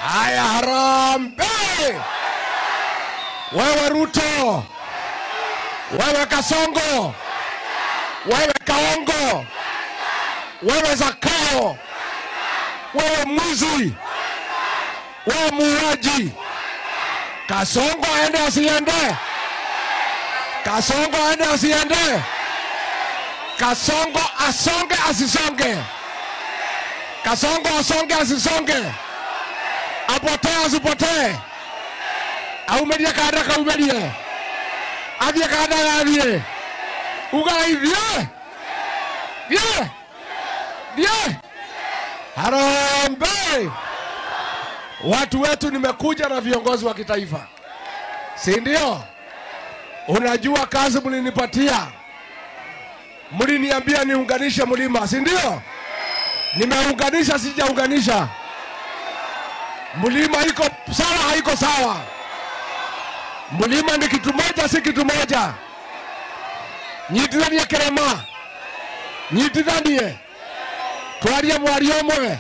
Haya, harambee! Wewe Ruto, wewe Kasongo, wewe Kaongo, wewe Zakao, wewe mwizi, wewe muuaji. Kasongo aende asiende? Kasongo aende asiende? Kasongo asonge asisonge? Kasongo asonge asisonge? Apotee asipotee? Aumedia kada kaumedia? Adia kada adie? Ugai die? Die? Die? Harambee! Watu wetu, nimekuja na viongozi wa kitaifa. Si ndio? Unajua kazi mlinipatia. Mliniambia niunganishe mlima, si ndio? Nimeunganisha sijaunganisha. Mlima iko sawa haiko sawa? Mlima ni kitu moja si kitu moja. Nyitithania Kerema. Nyitithanie. Twaria mwari omwe.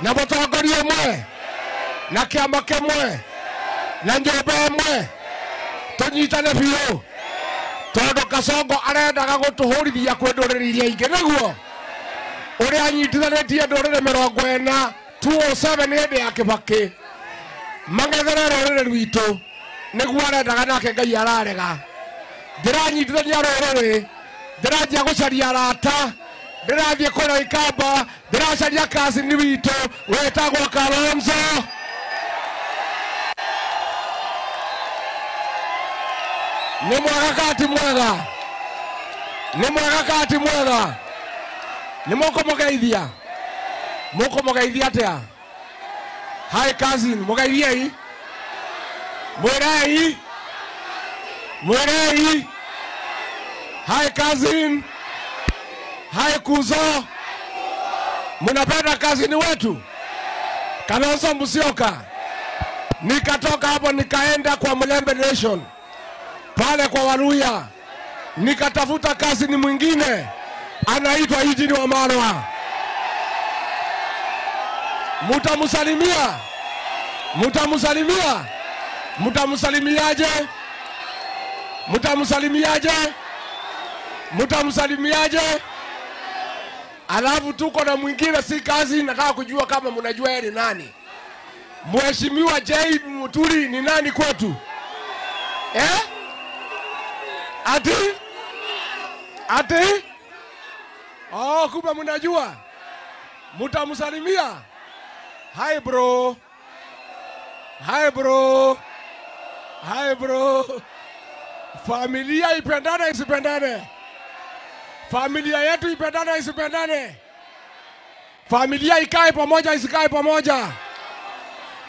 Na mũtongoria omwe. Na kĩama kĩmwe. Na nyũmba ĩmwe. Tũnyitane biũ. Tondũ Kasongo arendaga gũtũhũrithia kwĩ ndũrĩrĩ iria ingĩ, nĩguo? Ũrĩa anyitithanĩtie ndũrĩrĩ 40 207 hĩndĩ ya Kĩbakĩ. Mangethere rũrĩrĩ rwitũ. Nĩguo arendaga nake Ngai ararega. Ndĩranyitithania rũrĩrĩ. Ndĩranjia gũcaria arata. Ndĩrathiĩ kũrĩa Ikamba. Ndĩracaria kazini witũ wĩtagwo Kalonzo. Ni mwega kati mwega. Ni mwega kati mwega. Ni mũkũmũgeithia. Mũkũmũgeithia atĩa? Hi cousin, mũgeithiei. Mwĩrei. Mwĩrei. Hi cousin. Hi Kuzo. Mnapenda cousin wetu? Kalonzo Musyoka. Nikatoka hapo nikaenda kwa Mlembe Nation. Pale kwa Waluya. Nikatafuta cousin mwingine. Anaitwa Eugene Wamalwa. Mutamusalimia? Mutamusalimia? Mutamusalimiaje? Mutamusalimiaje? Mutamusalimiaje? Alafu tuko na mwingine si kazi, nataka kujua kama mnajua yeye ni nani. Mheshimiwa J Muturi ni nani kwetu? Ati? Ati? Oh, kumbe mnajua. Mutamusalimia? Hi bro. Hi bro. Hi bro. Familia ipendane isipendane? Familia yetu ipendane isipendane? Familia ikae pamoja isikae pamoja?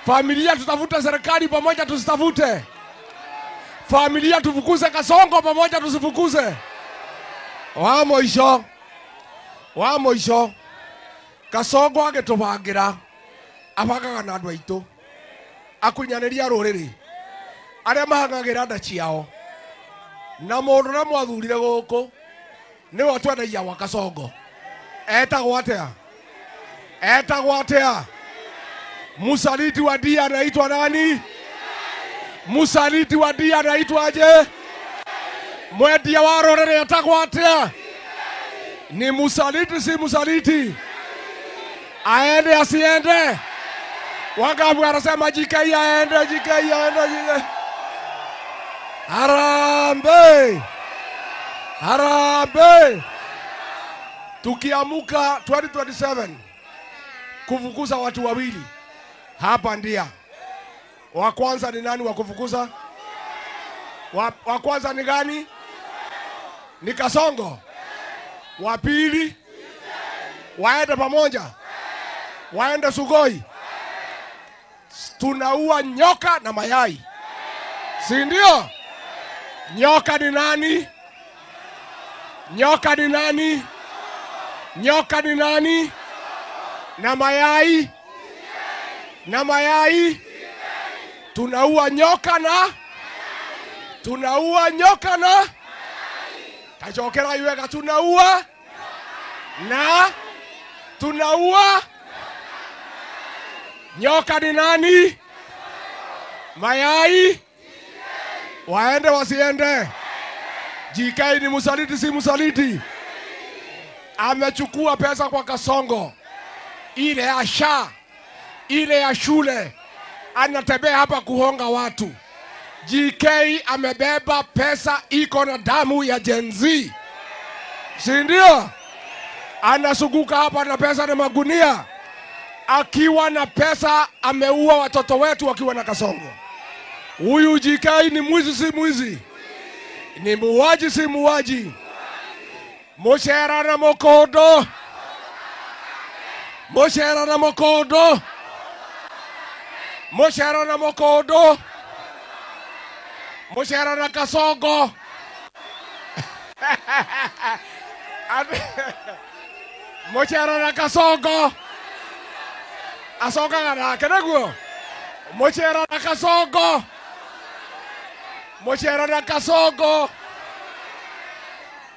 Familia tutafute serikali pamoja tusitafute? Familia tufukuze Kasongo pamoja tusifukuze? Wamoisho. Wamoisho. Kasongo agĩtũbangira abagaga na andũ aitũ. Akunyanĩria rũrĩrĩ. Arĩa mahangagĩra nda ciao. Na mũndũ na mwathurire gũkũ. Nĩ watwendagia wa Kasongo. Etagwo atĩa? Etagwo atĩa? Musaliti wa dia anaitwa nani? Musaliti wa dia anaitwa aje? Mwendia wa rũrĩrĩ etagwo atĩa? Ni musaliti si musaliti? Aende asiende? Wangapi wanasema JK aende, JK aende, JK? Harambee! Harambee! Tukiamuka 2027 kufukuza watu wawili hapa ndia. Wa kwanza ni nani wa kufukuza? Wa kwanza ni gani? Ni Kasongo. Wa pili waende pamoja. Waende Sugoi. Tunaua nyoka na mayai. Si ndio? Nyoka ni nani? Nyoka ni nani? Nyoka ni nani? Na mayai? Na mayai? Tunaua nyoka na? Tunaua nyoka na? Kachokera iweka tunaua? Na? Tunaua? Nyoka ni nani? Mayai? Waende wasiende? JK ni msaliti si msaliti? Amechukua pesa kwa Kasongo. Ile ya SHA, ile ya shule. Anatembea hapa kuhonga watu. JK amebeba pesa iko na damu ya Gen Z. Si ndio? Anasuguka hapa na pesa na magunia. Akiwa na pesa ameua watoto wetu wakiwa na Kasongo. Huyu JK ni mwizi si mwizi? Ni muuaji si muuaji? Moshera na mokodo. Moshera na mokodo. Moshera na mokodo. Moshera na Kasongo. Moshera na Kasongo. Asonga ngana keneguo. Moshera na Kasongo. Moshera na Kasongo.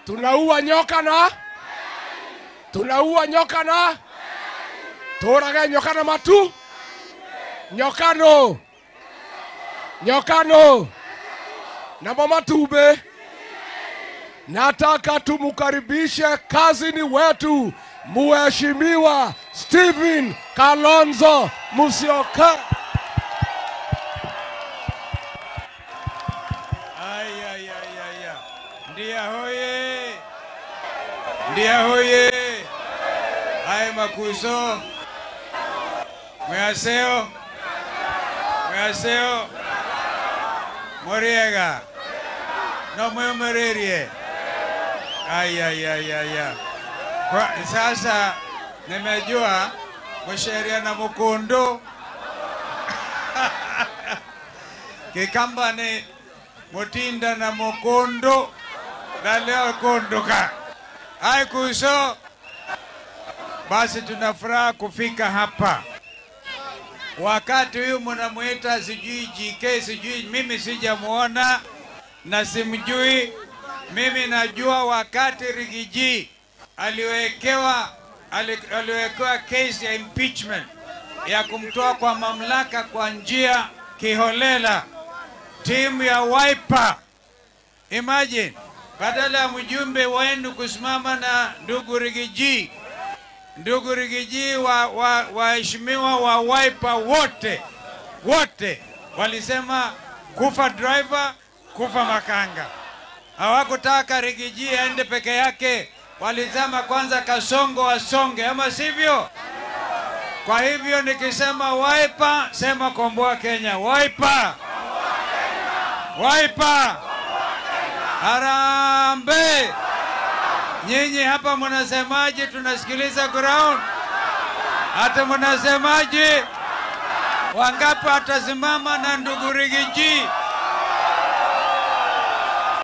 Tunaua nyoka na? Tunaua nyoka na? Torage nyoka na matu? Nyokano. Nyokano. Na mama tube. Nataka tumukaribishe kazini wetu Mheshimiwa Stephen Kalonzo Musyoka. Ndia hoye. Ndia hoye. Hai makuso. Mwaseo. Mwaseo. Moriega. No mwemererie. Kwa sasa nimejua msheria na Mukundu. Kikamba ni Mutinda na Mukundu. Na leo kunduka. Hai kuso. Basi tunafuraha kufika hapa. Wakati huyu mnamuita sijui JK sijui mimi sijamuona na simjui. Mimi najua wakati Rigiji aliwekewa case ya impeachment ya kumtoa kwa mamlaka kwa njia kiholela. Timu ya Wiper, imagine, badala ya mjumbe wenu kusimama na ndugu Rigiji, waheshimiwa wa Wiper wote walisema kufa driver, kufa makanga. Hawakutaka Rigiji aende peke yake, walisema kwanza Kasongo asonge, ama sivyo? Kwa hivyo nikisema Wiper, sema komboa Kenya. Wiper! Wiper! Harambe! Nyinyi hapa mnasemaje? Tunasikiliza ground. Hata mnasemaje? Wangapi atasimama na ndugu Rigiji?